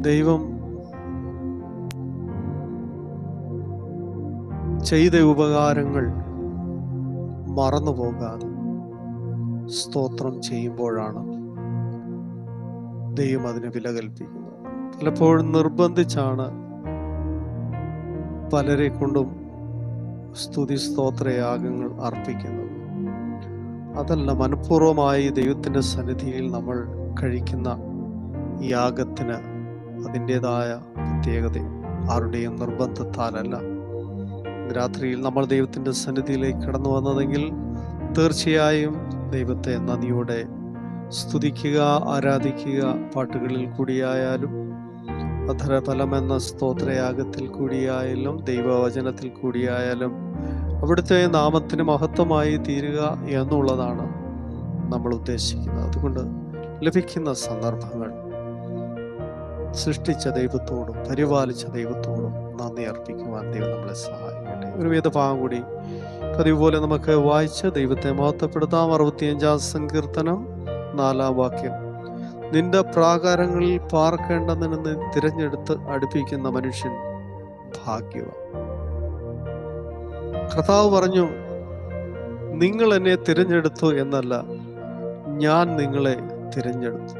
ദൈവം ചെയ്ത ഉപകാരങ്ങൾ മറന്നു പോകാതെ സ്തോത്രം ചെയ്യുമ്പോഴാണ് ദൈവം അതിന് വില കൽപ്പിക്കുന്നത്. പലപ്പോഴും നിർബന്ധിച്ചാണ് പലരെ കൊണ്ടും സ്തുതി സ്തോത്രയാഗങ്ങൾ അർപ്പിക്കുന്നത്. അതല്ല, മനഃപൂർവമായി ദൈവത്തിൻ്റെ സന്നിധിയിൽ നമ്മൾ കഴിക്കുന്ന യാഗത്തിന് അതിൻ്റെതായ പ്രത്യേകത, ആരുടെയും നിർബന്ധത്താലല്ല. രാത്രിയിൽ നമ്മൾ ദൈവത്തിൻ്റെ സന്നിധിയിലേക്ക് കടന്നു വന്നതെങ്കിൽ തീർച്ചയായും ദൈവത്തെ നന്ദിയോടെ സ്തുതിക്കുക, ആരാധിക്കുക. പാട്ടുകളിൽ കൂടിയായാലും അധരഫലമെന്ന സ്തോത്രയാഗത്തിൽ കൂടിയായാലും ദൈവവചനത്തിൽ കൂടിയായാലും അവിടുത്തെ നാമത്തിന് മഹത്വമായി തീരുക എന്നുള്ളതാണ് നമ്മൾ ഉദ്ദേശിക്കുന്നത്. അതുകൊണ്ട് ലഭിക്കുന്ന സന്ദർഭങ്ങൾ സൃഷ്ടിച്ച ദൈവത്തോടും പരിപാലിച്ച ദൈവത്തോടും നന്ദി അർപ്പിക്കുവാൻ ദൈവം നമ്മളെ സഹായിക്കട്ടെ. ഒരു വേദഭാഗം കൂടി പതിവ് പോലെ നമുക്ക് വായിച്ച് ദൈവത്തെ മഹത്വപ്പെടുത്താം. 65-ാം സങ്കീർത്തനം 4-ാം വാക്യം. നിന്റെ പ്രാകാരങ്ങളിൽ പാർക്കേണ്ടതിന് നീ തിരഞ്ഞെടുത്ത് അടുപ്പിക്കുന്ന മനുഷ്യൻ ഭാഗ്യവാൻ. കർത്താവ് പറഞ്ഞു, നിങ്ങൾ എന്നെ തിരഞ്ഞെടുത്തു എന്നല്ല, ഞാൻ നിങ്ങളെ തിരഞ്ഞെടുത്തു.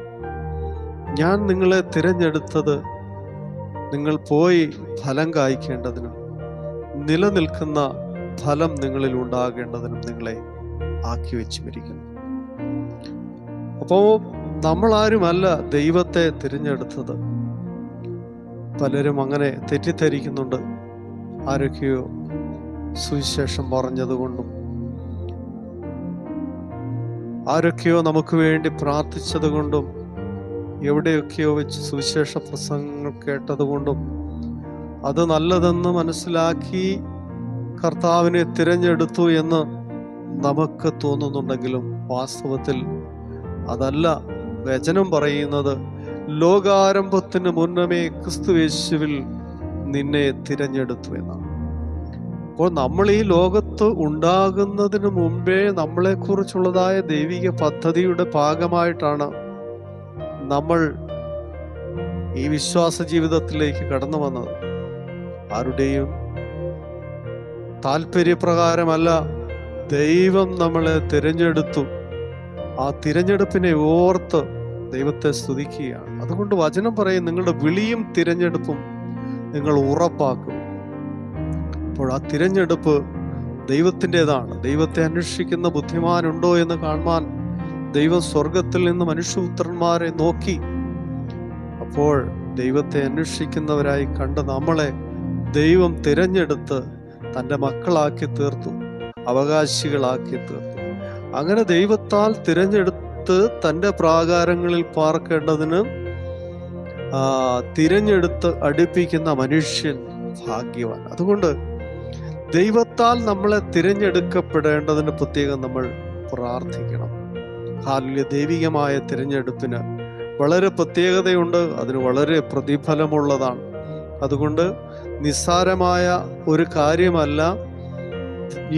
ഞാൻ നിങ്ങളെ തിരഞ്ഞെടുത്തത് നിങ്ങൾ പോയി ഫലം കായ്ക്കേണ്ടതിനും നിലനിൽക്കുന്ന ഫലം നിങ്ങളിൽ ഉണ്ടാകേണ്ടതിനും നിങ്ങളെ ആക്കി വെച്ചുമിരിക്കുന്നു. അപ്പോ നമ്മളാരുമല്ല ദൈവത്തെ തിരഞ്ഞെടുത്തത്. പലരും അങ്ങനെ തെറ്റിദ്ധരിക്കുന്നുണ്ട്. ആരൊക്കെയോ സുവിശേഷം പറഞ്ഞതുകൊണ്ടും ആരൊക്കെയോ നമുക്ക് വേണ്ടി പ്രാർത്ഥിച്ചത് കൊണ്ടും എവിടെയൊക്കെയോ വെച്ച് സുവിശേഷ പ്രസംഗങ്ങൾ കേട്ടതുകൊണ്ടും അത് നല്ലതെന്ന് മനസ്സിലാക്കി കർത്താവിനെ തിരഞ്ഞെടുത്തു എന്ന് നമുക്ക് തോന്നുന്നുണ്ടെങ്കിലും വാസ്തവത്തിൽ അതല്ല. വചനം പറയുന്നത് ലോകാരംഭത്തിന് മുന്നമേ ക്രിസ്തുയേശുവിൽ നിന്നെ തിരഞ്ഞെടുത്തു എന്നാണ്. അപ്പോൾ നമ്മൾ ഈ ലോകത്ത് ഉണ്ടാകുന്നതിന് മുമ്പേ നമ്മളെക്കുറിച്ചുള്ളതായ ദൈവിക പദ്ധതിയുടെ ഭാഗമായിട്ടാണ് നമ്മൾ ഈ വിശ്വാസ ജീവിതത്തിലേക്ക് കടന്നു വന്നത്. ആരുടെയും താല്പര്യപ്രകാരമല്ല, ദൈവം നമ്മളെ തിരഞ്ഞെടുത്തു. ആ തിരഞ്ഞെടുപ്പിനെ ഓർത്ത് ദൈവത്തെ സ്തുതിക്കുകയാണ്. അതുകൊണ്ട് വചനം പറയും, നിങ്ങളുടെ വിളിയും തിരഞ്ഞെടുപ്പും നിങ്ങൾ ഉറപ്പാക്കും. അപ്പോൾ ആ തിരഞ്ഞെടുപ്പ് ദൈവത്തിൻ്റെതാണ്. ദൈവത്തെ അന്വേഷിക്കുന്ന ബുദ്ധിമാനുണ്ടോ എന്ന് കാണുവാൻ ദൈവം സ്വർഗത്തിൽ നിന്ന് മനുഷ്യപുത്രന്മാരെ നോക്കി. അപ്പോൾ ദൈവത്തെ അന്വേഷിക്കുന്നവരായി കണ്ട നമ്മളെ ദൈവം തിരഞ്ഞെടുത്ത് തൻ്റെ മക്കളാക്കി തീർത്തു, അവകാശികളാക്കി തീർത്തു. അങ്ങനെ ദൈവത്താൽ തിരഞ്ഞെടുത്ത് തൻ്റെ പ്രാകാരങ്ങളിൽ പാർക്കേണ്ടതിന് തിരഞ്ഞെടുത്ത് അടുപ്പിക്കുന്ന മനുഷ്യൻ ഭാഗ്യവാൻ. അതുകൊണ്ട് ദൈവത്താൽ നമ്മളെ തിരഞ്ഞെടുക്കപ്പെടേണ്ടതിന് പ്രത്യേകം നമ്മൾ പ്രാർത്ഥിക്കണം. ഹാലലുയ. ദൈവികമായ തിരഞ്ഞെടുപ്പിന് വളരെ പ്രത്യേകതയുണ്ട്, അതിന് വളരെ പ്രതിഫലമുള്ളതാണ്. അതുകൊണ്ട് നിസ്സാരമായ ഒരു കാര്യമല്ല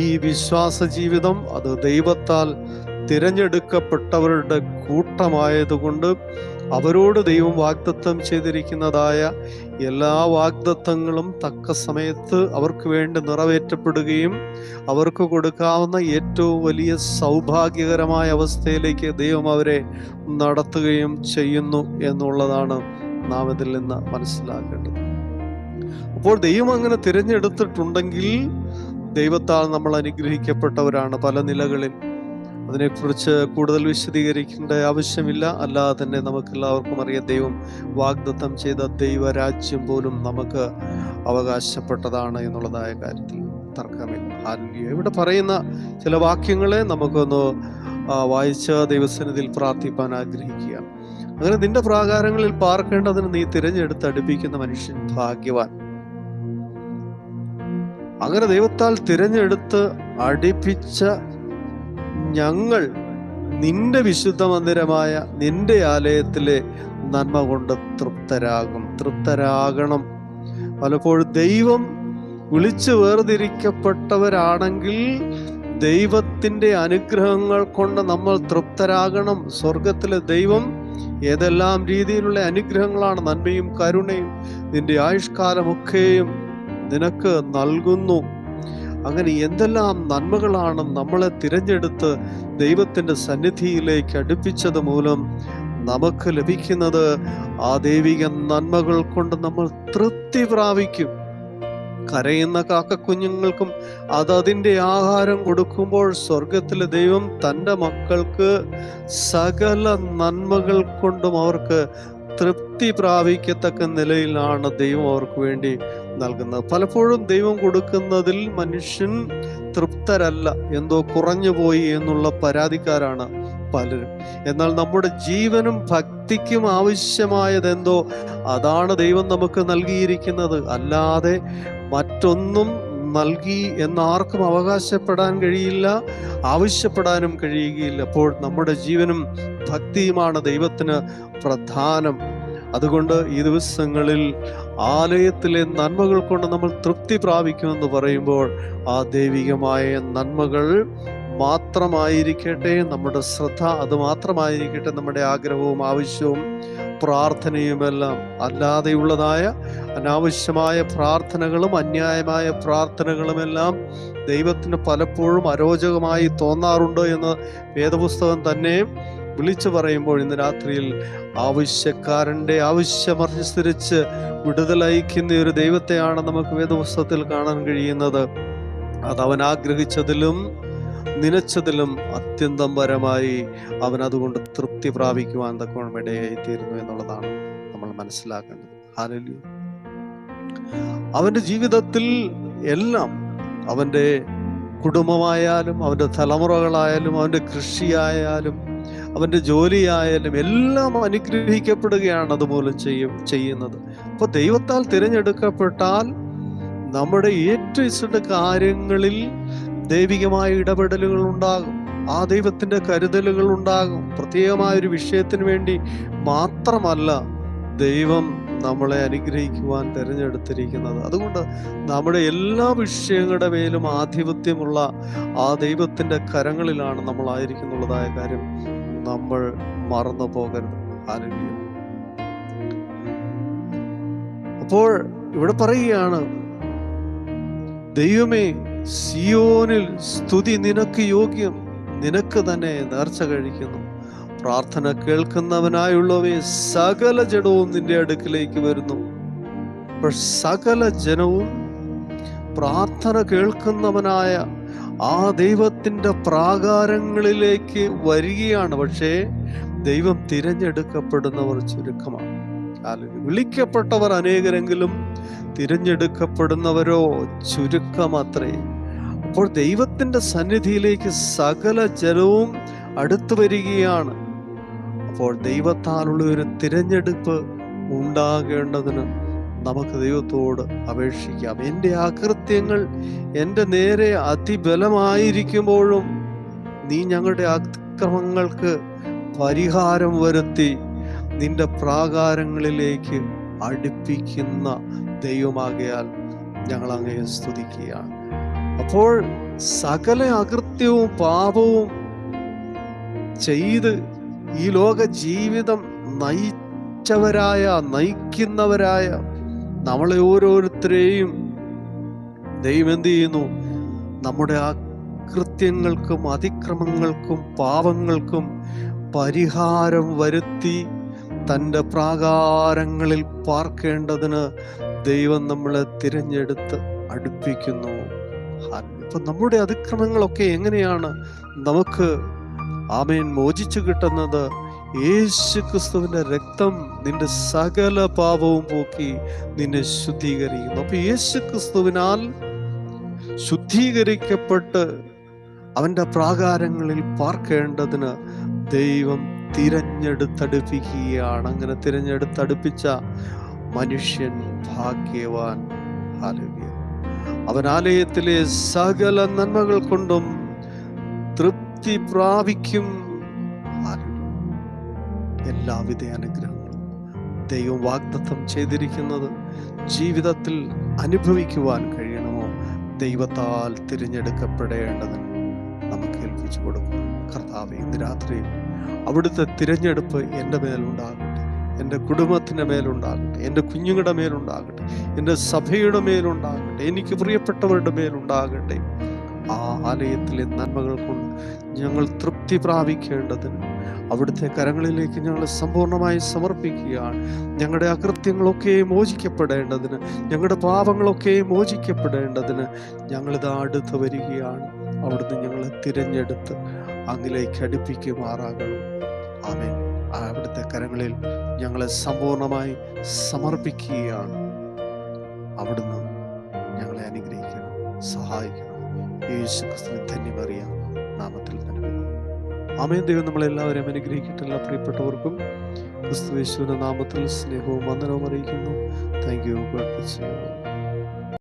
ഈ വിശ്വാസ ജീവിതം. അത് ദൈവത്താൽ തിരഞ്ഞെടുക്കപ്പെട്ടവരുടെ കൂട്ടമായതുകൊണ്ട് അവരോട് ദൈവം വാഗ്ദത്തം ചെയ്തിരിക്കുന്നതായ എല്ലാ വാഗ്ദത്തങ്ങളും തക്ക സമയത്ത് അവർക്ക് വേണ്ടി നിറവേറ്റപ്പെടുകയും അവർക്ക് കൊടുക്കാവുന്ന ഏറ്റവും വലിയ സൗഭാഗ്യകരമായ അവസ്ഥയിലേക്ക് ദൈവം അവരെ നടത്തുകയും ചെയ്യുന്നു എന്നുള്ളതാണ് നാം ഇതിൽ നിന്ന് മനസ്സിലാക്കേണ്ടത്. അപ്പോൾ ദൈവം അങ്ങനെ തിരഞ്ഞെടുത്തിട്ടുണ്ടെങ്കിൽ ദൈവത്താൽ നമ്മൾ അനുഗ്രഹിക്കപ്പെട്ടവരാണ് പല നിലകളിൽ. അതിനെക്കുറിച്ച് കൂടുതൽ വിശദീകരിക്കേണ്ട ആവശ്യമില്ല. അല്ലാതെ തന്നെ നമുക്കെല്ലാവർക്കും അറിയാം, ദൈവം വാഗ്ദത്തം ചെയ്ത ദൈവരാജ്യം പോലും നമുക്ക് അവകാശപ്പെട്ടതാണ് എന്നുള്ളതായ കാര്യത്തിൽ തർക്കമില്ല. ഹല്ലേലൂയ. ഇവിടെ പറയുന്ന ചില വാക്യങ്ങളെ നമുക്കൊന്ന് വായിച്ച് ദൈവസന്നിധിയിൽ പ്രാർത്ഥിപ്പാൻ ആഗ്രഹിക്കുകയാണ്. അങ്ങനെ നിന്റെ പ്രാകാരങ്ങളിൽ പാർക്കേണ്ടതിന് നീ തിരഞ്ഞെടുത്ത് അടുപ്പിക്കുന്ന മനുഷ്യൻ ഭാഗ്യവാൻ. അങ്ങനെ ദൈവത്താൽ തിരഞ്ഞെടുത്ത് അടുപ്പിച്ച ഞങ്ങൾ നിന്റെ വിശുദ്ധ മന്ദിരമായ നിന്റെ ആലയത്തിലെ നന്മ കൊണ്ട് തൃപ്തരാകണം. പലപ്പോഴും ദൈവം വിളിച്ചു വേർതിരിക്കപ്പെട്ടവരാണെങ്കിൽ ദൈവത്തിൻ്റെ അനുഗ്രഹങ്ങൾ കൊണ്ട് നമ്മൾ തൃപ്തരാകണം. സ്വർഗത്തിലെ ദൈവം ഏതെല്ലാം രീതിയിലുള്ള അനുഗ്രഹങ്ങളാണ്, നന്മയും കരുണയും നിന്റെ ആയുഷ്കാലമൊക്കെയും നിനക്ക് നൽകുന്നു. അങ്ങനെ എന്തെല്ലാം നന്മകളാണ് നമ്മളെ തിരഞ്ഞെടുത്ത് ദൈവത്തിൻ്റെ സന്നിധിയിലേക്ക് അടുപ്പിച്ചത് മൂലം നമുക്ക് ലഭിക്കുന്നത്. ആ ദൈവിക നന്മകൾ കൊണ്ട് നമ്മൾ തൃപ്തി പ്രാപിക്കും. കരയുന്ന കാക്കക്കുഞ്ഞുങ്ങൾക്കും അതിൻ്റെ ആഹാരം കൊടുക്കുമ്പോൾ സ്വർഗത്തിലെ ദൈവം തൻ്റെ മക്കൾക്ക് സകല നന്മകൾ കൊണ്ടും അവർക്ക് തൃപ്തി പ്രാപിക്കത്തക്ക നിലയിലാണ് ദൈവം അവർക്ക് വേണ്ടി നൽകുന്നത്. പലപ്പോഴും ദൈവം കൊടുക്കുന്നതിൽ മനുഷ്യൻ തൃപ്തരല്ല, എന്തോ കുറഞ്ഞു പോയി എന്നുള്ള പരാതിക്കാരാണ് പലരും. എന്നാൽ നമ്മുടെ ജീവനും ഭക്തിക്കും ആവശ്യമായതെന്തോ അതാണ് ദൈവം നമുക്ക് നൽകിയിരിക്കുന്നത്. അല്ലാതെ മറ്റൊന്നും നൽകി എന്നാർക്കും അവകാശപ്പെടാൻ കഴിയില്ല, ആവശ്യപ്പെടാനും കഴിയുകയില്ല. അപ്പോൾ നമ്മുടെ ജീവനും ഭക്തിയുമാണ് ദൈവത്തിന് പ്രധാനം. അതുകൊണ്ട് ഈ ദിവസങ്ങളിൽ ആലയത്തിലെ നന്മകൾ കൊണ്ട് നമ്മൾ തൃപ്തി പ്രാപിക്കുമെന്ന് പറയുമ്പോൾ ആ ദൈവികമായ നന്മകൾ മാത്രമായിരിക്കട്ടെ നമ്മുടെ ശ്രദ്ധ, അത് മാത്രമായിരിക്കട്ടെ നമ്മുടെ ആഗ്രഹവും ആവശ്യവും പ്രാർത്ഥനയുമെല്ലാം. അല്ലാതെയുള്ളതായ അനാവശ്യമായ പ്രാർത്ഥനകളും അന്യായമായ പ്രാർത്ഥനകളുമെല്ലാം ദൈവത്തിന് പലപ്പോഴും അരോചകമായി തോന്നാറുണ്ട് എന്ന് വേദപുസ്തകം തന്നെ വിളിച്ചു പറയുമ്പോൾ ഇന്ന് രാത്രിയിൽ ആവശ്യക്കാരൻ്റെ ആവശ്യമനുസരിച്ച് വിടുതലയക്കുന്ന ഒരു ദൈവത്തെയാണ് നമുക്ക് വേദപുസ്തകത്തിൽ കാണാൻ കഴിയുന്നത്. അതവൻ ആഗ്രഹിച്ചതിലും നനച്ചതിലും അത്യന്തം പരമായി അവൻ അതുകൊണ്ട് തൃപ്തി പ്രാപിക്കുവാൻ തക്കവണ്ണം ഇടയായി തീരുന്നു എന്നുള്ളതാണ് നമ്മൾ മനസ്സിലാക്കേണ്ടത്. ഹല്ലേലൂയ. അവന്റെ ജീവിതത്തിൽ എല്ലാം, അവന്റെ കുടുംബമായാലും അവന്റെ തലമുറകളായാലും അവന്റെ കൃഷിയായാലും അവന്റെ ജോലിയായാലും എല്ലാം അനുഗ്രഹിക്കപ്പെടുകയാണ് അതുമൂലം ചെയ്യുന്നത്. അപ്പൊ ദൈവത്താൽ തിരഞ്ഞെടുക്കപ്പെട്ടാൽ നമ്മുടെ ഏറ്റവും കാര്യങ്ങളിൽ ദൈവികമായ ഇടപെടലുകൾ ഉണ്ടാകും, ആ ദൈവത്തിന്റെ കരുതലുകൾ ഉണ്ടാകും. പ്രത്യേകമായൊരു വിഷയത്തിന് വേണ്ടി മാത്രമല്ല ദൈവം നമ്മളെ അനുഗ്രഹിക്കുവാൻ തിരഞ്ഞെടുത്തിരിക്കുന്നത്. അതുകൊണ്ട് നമ്മുടെ എല്ലാ വിഷയങ്ങളുടെ മേലും ആധിപത്യമുള്ള ആ ദൈവത്തിന്റെ കരങ്ങളിലാണ് നമ്മളായിരിക്കുന്നുള്ളതായ കാര്യം നമ്മൾ മറന്നു പോകരുത്. ഹല്ലേലൂയ. അപ്പോൾ ഇവിടെ പറയുകയാണ്, ദൈവമേ സിയോനിൽ സ്തുതി നിനക്ക് യോഗ്യം, നിനക്ക് തന്നെ നേർച്ച കഴിക്കുന്നു. പ്രാർത്ഥന കേൾക്കുന്നവനായുള്ളവയെ സകല ജനവും നിന്റെ അടുക്കിലേക്ക് വരുന്നു. അപ്പോൾ സകല ജനവും പ്രാർത്ഥന കേൾക്കുന്നവനായ ആ ദൈവത്തിന്റെ പ്രാകാരങ്ങളിലേക്ക് വരികയാണ്. പക്ഷേ ദൈവം തിരഞ്ഞെടുക്കപ്പെടുന്നവർ ചുരുക്കമാണ്. വിളിക്കപ്പെട്ടവർ അനേകരെങ്കിലും തിരഞ്ഞെടുക്കപ്പെടുന്നവരോ ചുരുക്കമത്രേ. അപ്പോൾ ദൈവത്തിന്റെ സന്നിധിയിലേക്ക് സകല ജനവും അടുത്തു വരികയാണ്. അപ്പോൾ ദൈവത്താലുള്ള ഒരു തിരഞ്ഞെടുപ്പ് ഉണ്ടാകേണ്ടതിന് നമുക്ക് ദൈവത്തോട് അപേക്ഷിക്കാം. എൻ്റെ അകൃത്യങ്ങൾ എൻ്റെ നേരെ അതിബലമായിരിക്കുമ്പോഴും നീ ഞങ്ങളുടെ അതിക്രമങ്ങൾക്ക് പരിഹാരം വരുത്തി നിന്റെ പ്രാകാരങ്ങളിലേക്ക് അടുപ്പിക്കുന്ന ദൈവമാകയാൽ ഞങ്ങൾ അങ്ങയെ സ്തുതിക്കുകയാണ്. അപ്പോൾ സകല അകൃത്യവും പാപവും ചെയ്ത് ഈ ലോക ജീവിതം നയിക്കുന്നവരായ നമ്മളെ ഓരോരുത്തരെയും ദൈവം എന്ത് ചെയ്യുന്നു? നമ്മുടെ അകൃത്യങ്ങൾക്കും അതിക്രമങ്ങൾക്കും പാപങ്ങൾക്കും പരിഹാരം വരുത്തി തൻ്റെ പ്രാകാരങ്ങളിൽ പാർക്കേണ്ടതിന് ദൈവം നമ്മളെ തിരഞ്ഞെടുത്ത് അടുപ്പിക്കുന്നു. ഇപ്പൊ നമ്മുടെ അതിക്രമങ്ങളൊക്കെ എങ്ങനെയാണ് നമുക്ക് മോചിച്ചു കിട്ടുന്നത്? യേശു ക്രിസ്തുവിന്റെ രക്തം നിന്റെ സകല പാപവും പോക്കി നിന്നെ ശുദ്ധീകരിക്കുന്നു. അപ്പൊ യേശു ക്രിസ്തുവിനാൽ ശുദ്ധീകരിക്കപ്പെട്ട് അവന്റെ പ്രാകാരങ്ങളിൽ പാർക്കേണ്ടതിന് ദൈവം തിരഞ്ഞെടുത്തടുപ്പിക്കുകയാണ്. അങ്ങനെ തിരഞ്ഞെടുത്തടുപ്പിച്ച മനുഷ്യൻ ഭാഗ്യവാൻ. ഹല്ലേലൂയ. അവൻ ആലയത്തിലെ സകല നന്മകൾ കൊണ്ടും തൃപ്തി പ്രാപിക്കും. എല്ലാവിധ അനുഗ്രഹങ്ങളും ദൈവം വാഗ്ദത്തം ചെയ്തിരിക്കുന്നത് ജീവിതത്തിൽ അനുഭവിക്കുവാൻ കഴിയണമോ? ദൈവത്താൽ തിരഞ്ഞെടുക്കപ്പെടേണ്ടതിന് നമുക്ക് ഏൽപ്പിച്ചു കൊടുക്കും. കർത്താവേ, ഇന്ന് രാത്രി അവിടുത്തെ തിരഞ്ഞെടുപ്പ് എൻ്റെ മേലുണ്ടാകട്ടെ, എൻ്റെ കുടുംബത്തിൻ്റെ മേലുണ്ടാകട്ടെ, എൻ്റെ കുഞ്ഞുങ്ങളുടെ മേലുണ്ടാകട്ടെ, എൻ്റെ സഭയുടെ മേലുണ്ടാകട്ടെ, എനിക്ക് പ്രിയപ്പെട്ടവരുടെ മേലുണ്ടാകട്ടെ. ആ ആലയത്തിലെ നന്മകൾ കൊണ്ട് ഞങ്ങൾ തൃപ്തി പ്രാപിക്കേണ്ടതിന് അവിടുത്തെ കരങ്ങളിലേക്ക് ഞങ്ങൾ സമ്പൂർണ്ണമായി സമർപ്പിക്കുകയാണ്. ഞങ്ങളുടെ അകൃത്യങ്ങളൊക്കെ മോചിക്കപ്പെടേണ്ടതിന്, ഞങ്ങളുടെ പാപങ്ങളൊക്കെ മോചിക്കപ്പെടേണ്ടതിന് ഞങ്ങളിത് അടുത്ത് വരികയാണ്. അവിടുന്ന് ഞങ്ങളെ തിരഞ്ഞെടുത്ത് അങ്ങിലേക്ക് അടുപ്പിക്കുമാറാകണം. ആമേൻ. അവിടുത്തെ കരങ്ങളിൽ ഞങ്ങളെ സമ്പൂർണ്ണമായി സമർപ്പിക്കുകയാണ്. അവിടുന്ന് ഞങ്ങളെ അനുഗ്രഹിക്കണം, സഹായിക്കണം. യേശു ക്രിസ്തുവിൻ ധന്യമറിയ നാമത്തിൽ തന്നെ. ആമേൻ. ദൈവം നമ്മളെല്ലാവരെയും അനുഗ്രഹിക്കട്ടെ. എല്ലാ പ്രിയപ്പെട്ടവർക്കും ക്രിസ്തു യേശുവിന്റെ നാമത്തിൽ സ്നേഹവും വന്ദനവും അറിയിക്കുന്നു. Thank you. God bless you.